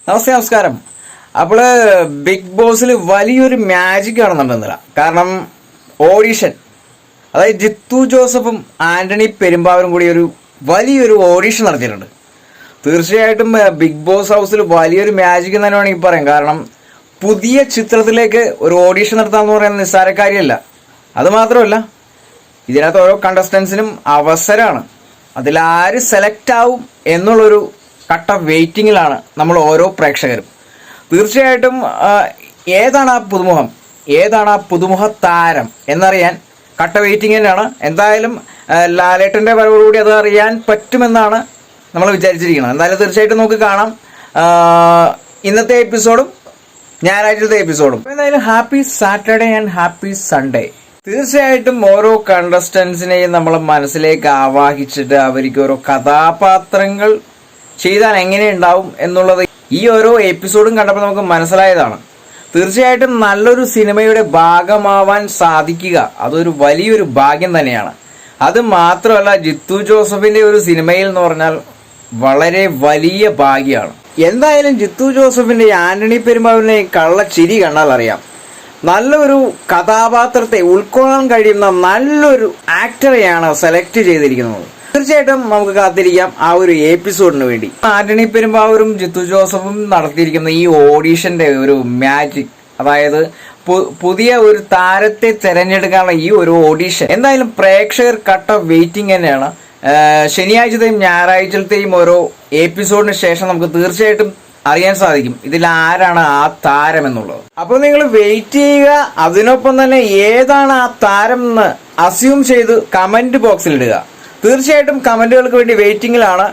നമസ്കാരം. അപ്പോൾ ബിഗ് ബോസിൽ വലിയൊരു മാജിക് കാണുന്നുണ്ടെന്നില്ല. കാരണം ഓഡിഷൻ, അതായത് ജിത്തു ജോസഫും ആന്റണി പെരുമ്പാവൂരും കൂടി ഒരു വലിയൊരു ഓഡിഷൻ നടത്തിയിട്ടുണ്ട്. തീർച്ചയായിട്ടും ബിഗ് ബോസ് ഹൗസിൽ വലിയൊരു മാജിക് എന്ന് തന്നെ വേണമെങ്കിൽ പറയാം. കാരണം പുതിയ ചിത്രത്തിലേക്ക് ഒരു ഓഡിഷൻ നടത്താമെന്ന് പറയുന്നത് നിസ്സാര കാര്യമല്ല. അതുമാത്രമല്ല, ഇതിനകത്ത് ഓരോ കണ്ടസ്റ്റൻസിനും അവസരമാണ്. അതിലാര് സെലക്ട് ആവും എന്നുള്ളൊരു കട്ട വെയിറ്റിങ്ങിലാണ് നമ്മൾ ഓരോ പ്രേക്ഷകരും. തീർച്ചയായിട്ടും ഏതാണ് ആ പുതുമുഖ താരം എന്നറിയാൻ കട്ട വെയിറ്റിംഗ് തന്നെയാണ്. എന്തായാലും ലാലേട്ടൻ്റെ വരവോടുകൂടി അത് അറിയാൻ പറ്റുമെന്നാണ് നമ്മൾ വിചാരിച്ചിരിക്കുന്നത്. എന്തായാലും തീർച്ചയായിട്ടും നമുക്ക് കാണാം ഇന്നത്തെ എപ്പിസോഡും ഞായറാഴ്ചത്തെ എപ്പിസോഡും. എന്തായാലും happy Saturday and happy Sunday. തീർച്ചയായിട്ടും ഓരോ കണ്ടസ്റ്റൻസിനെയും നമ്മൾ മനസ്സിലേക്ക് ആവാഹിച്ചിട്ട് അവർക്ക് ഓരോ കഥാപാത്രങ്ങൾ ചെയ്താൽ എങ്ങനെയുണ്ടാവും എന്നുള്ളത് ഈ ഓരോ എപ്പിസോഡും കണ്ടപ്പോൾ നമുക്ക് മനസ്സിലായതാണ്. തീർച്ചയായിട്ടും നല്ലൊരു സിനിമയുടെ ഭാഗമാവാൻ സാധിക്കുക അതൊരു വലിയൊരു ഭാഗ്യം തന്നെയാണ്. അത് മാത്രമല്ല, ജിത്തു ജോസഫിന്റെ ഒരു സിനിമയിൽ എന്ന് പറഞ്ഞാൽ വളരെ വലിയ ഭാഗ്യമാണ്. എന്തായാലും ജിത്തു ജോസഫിന്റെ ആന്റണി പെരുമ്പാവൂരിനെ കള്ളച്ചിരി കണ്ടാൽ അറിയാം, നല്ലൊരു കഥാപാത്രത്തെ ഉൾക്കൊള്ളാൻ കഴിയുന്ന നല്ലൊരു ആക്ടറെയാണ് സെലക്ട് ചെയ്തിരിക്കുന്നത്. തീർച്ചയായിട്ടും നമുക്ക് കാത്തിരിക്കാം ആ ഒരു എപ്പിസോഡിന് വേണ്ടി. ആന്റണി പെരുമ്പാവൂരും ജിത്തു ജോസഫും നടത്തിയിരിക്കുന്ന ഈ ഓഡീഷന്റെ ഒരു മാജിക്, അതായത് പുതിയ ഒരു താരത്തെ തിരഞ്ഞെടുക്കാനുള്ള ഈ ഒരു ഓഡീഷൻ, എന്തായാലും പ്രേക്ഷകർ കട്ട വെയിറ്റിംഗ് തന്നെയാണ്. ശനിയാഴ്ചത്തെയും ഞായറാഴ്ചത്തെയും ഓരോ എപ്പിസോഡിന് ശേഷം നമുക്ക് തീർച്ചയായിട്ടും അറിയാൻ സാധിക്കും ഇതിൽ ആരാണ് ആ താരം എന്നുള്ളത്. അപ്പോൾ നിങ്ങൾ വെയിറ്റ് ചെയ്യുക. അതിനൊപ്പം തന്നെ ഏതാണ് ആ താരം എന്ന് അസ്യൂം ചെയ്ത് കമന്റ് ബോക്സിൽ ഇടുക. തീർച്ചയായിട്ടും കമന്റുകൾക്ക് വേണ്ടി വെയിറ്റിംഗിലാണ്.